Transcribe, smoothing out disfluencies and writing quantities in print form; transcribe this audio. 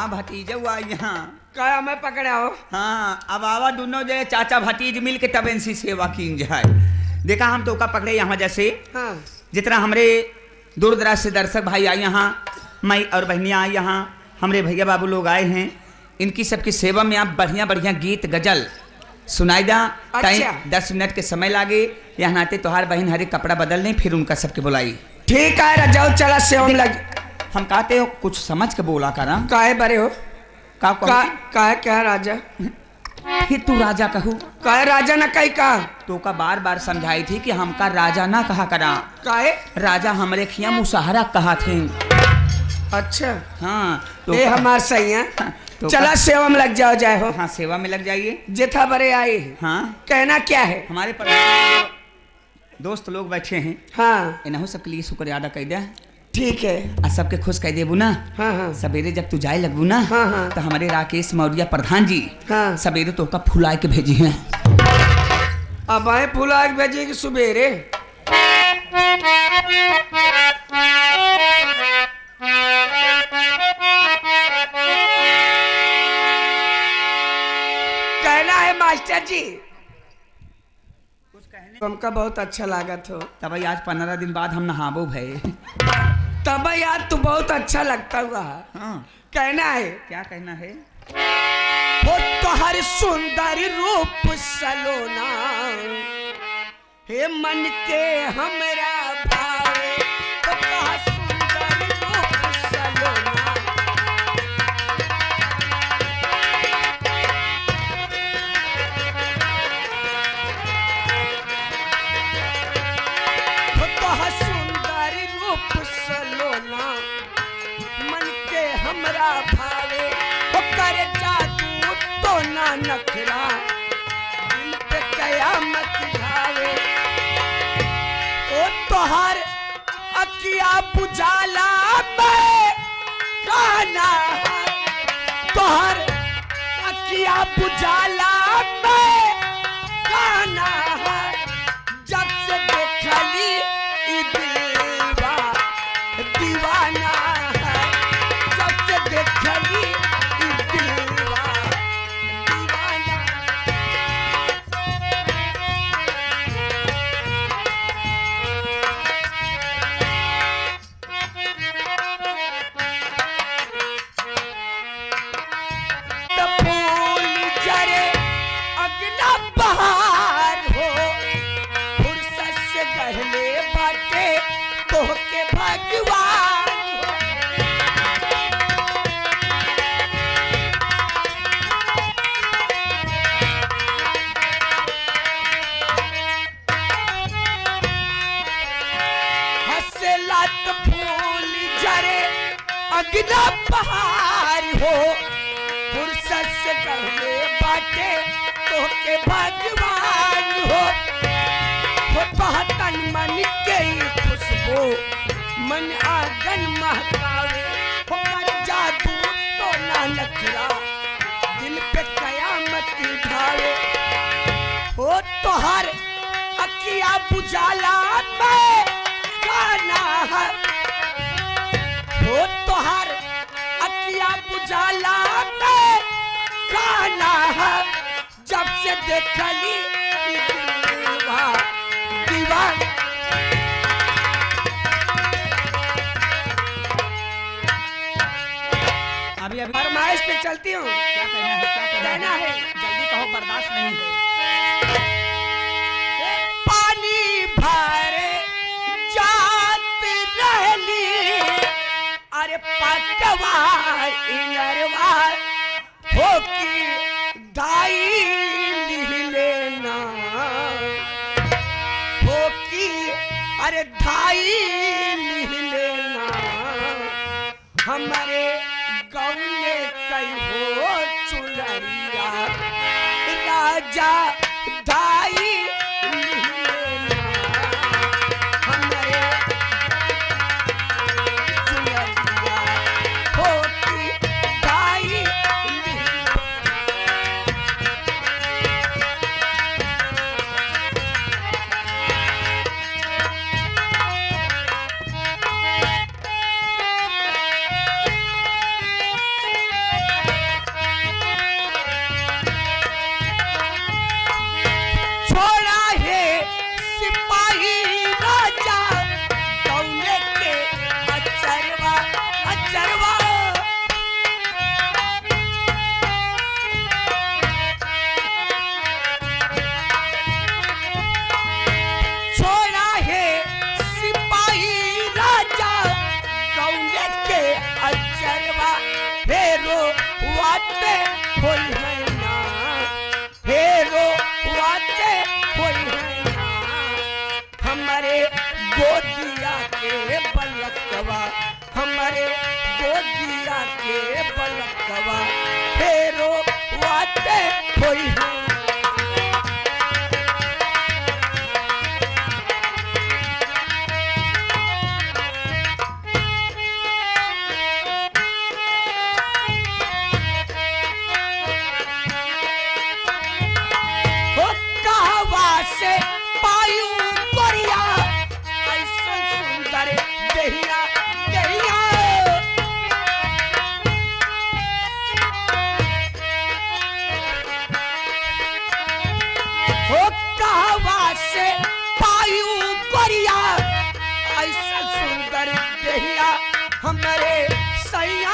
हाँ भतीजा हुआ यहाँ। क्या मैं पकड़ा हो? हाँ अब आवा दोनों जे चाचा भतीज मिल के तब इनसी सेवा की जाए। देखा हम तो का पकड़े यहाँ जैसे हाँ। जितना हमरे दूर दराज से दर्शक भाई आए यहाँ, माई और बहनियाँ आई यहाँ, हमरे भैया बाबू लोग आए हैं, इनकी सबकी सेवा में आप बढ़िया बढ़िया गीत गजल सुनाई दा। टाइम 10 मिनट के समय लागे। यहाँ नाते तोहार बहन हरे कपड़ा बदल लें, फिर उनका सबके बुलाई। ठीक है रजाओ, चला सेवन लग। हम कहते हो कुछ समझ के बोला करा। काहे बरे हो? का क्या राजा? फिर तू राजा कहू? काहे राजा ना कही का? तो का बार बार समझाई थी कि हमका राजा ना कहा करा। काहे? राजा हमरे खिया मुसहरा कहा थे। अच्छा हाँ तो ये हमार सही है। तो चला सेवा में लग जाओ जाए हो। हाँ सेवा में लग जाइए। जेठा बड़े आए। हाँ कहना क्या है? हमारे परिवार दोस्त लोग बैठे हैं। हाँ इन्हों सबके लिए शुक्र अदा कर दे। ठीक है। आ सबके खुश कह देबू ना। हाँ हाँ। सवेरे जब तू जाए लगबू ना। हाँ हाँ। तो हमारे राकेश मौर्य प्रधान जी हाँ सवेरे तो का फुला के भेजी हैं। अब आए फुला के भेजे कि सुबेरे? कहना है मास्टर जी कुछ कहने हमका बहुत अच्छा लगा था। तब आज 15 दिन बाद हम नहाबो भय। तब यार तू बहुत अच्छा लगता हुआ। हाँ कहना है क्या कहना है? वो तो हर सुंदर रूप सलोना हे मन के हमरा भावे। वो तो हर सुंदर रूप सलोना वो तो हर सुंदर रूप सलोना मन के हमरा भावे। वो करे जादू तो ना नखरा दिल पे कयामत ढावे। ओ तोहर अकिया बुझाला मैं कहना तोहर अकिया बुझाला मैं कहना जब से देखली ई दिलवा दीवाना है। जब से देखली ई दिलवा दीवाना। तो फूल जरे अगला बहार हो फुर्सत से गहले बाटे तोहके भगवान हो। हंसला तो फूल जरे अगला बहार हो फुर्सत से गहले बाटे तोहके भगवान हो। वो बहतन मन के खुशबू मन आंगन महकावे। वो कर जादू तो ना नखरा दिल पे कयामत ढावे। वो तोहर अकिया बुझाला मैं गाना है। वो तोहर अकिया बुझाला मैं गाना है। जब से देखली ई दिलवा दीवाना। अभी अभी फरमाइश पे चलती हूँ। क्या कहना है? क्या कहना है जल्दी कहो, बर्दाश्त नहीं है। पानी भरे जात रहली अरे पटवा इनरवा हो की दाई लेना हो की अरे धाई लेना। हमारे गाँव में कई हो चुनरिया राजा धाई लेना। हमारे चुनरिया होती धाई लेना। बलकवा हमारे गोदिया के बलकवा फेरो वाते होई है। से पायू गोरिया ऐसा सुंदर देहिया देहिया हो कहवा से पायू गोरिया ऐसा सुंदर देहिया हमारे सैया